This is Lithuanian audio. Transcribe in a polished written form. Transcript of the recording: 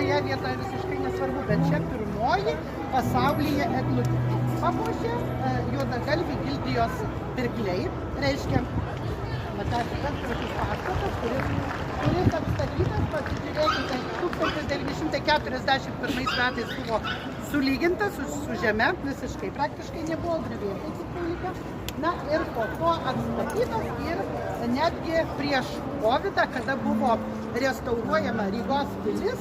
kurioje vietoje visiškai nesvarbu, bet čia pirmoji pasaulyje eglutė. Papuošė juodagalviai gildijos pirkliai, reiškia, tas gražus pastatas, kuris apstatytas, pasižiūrėkite, 1941 metais buvo sulygintas su žeme, visiškai praktiškai nebuvo griuvėsiai tik likę. Na ir po to atstatytas ir netgi prieš COVID, kada buvo restauruojama Rygos pilis,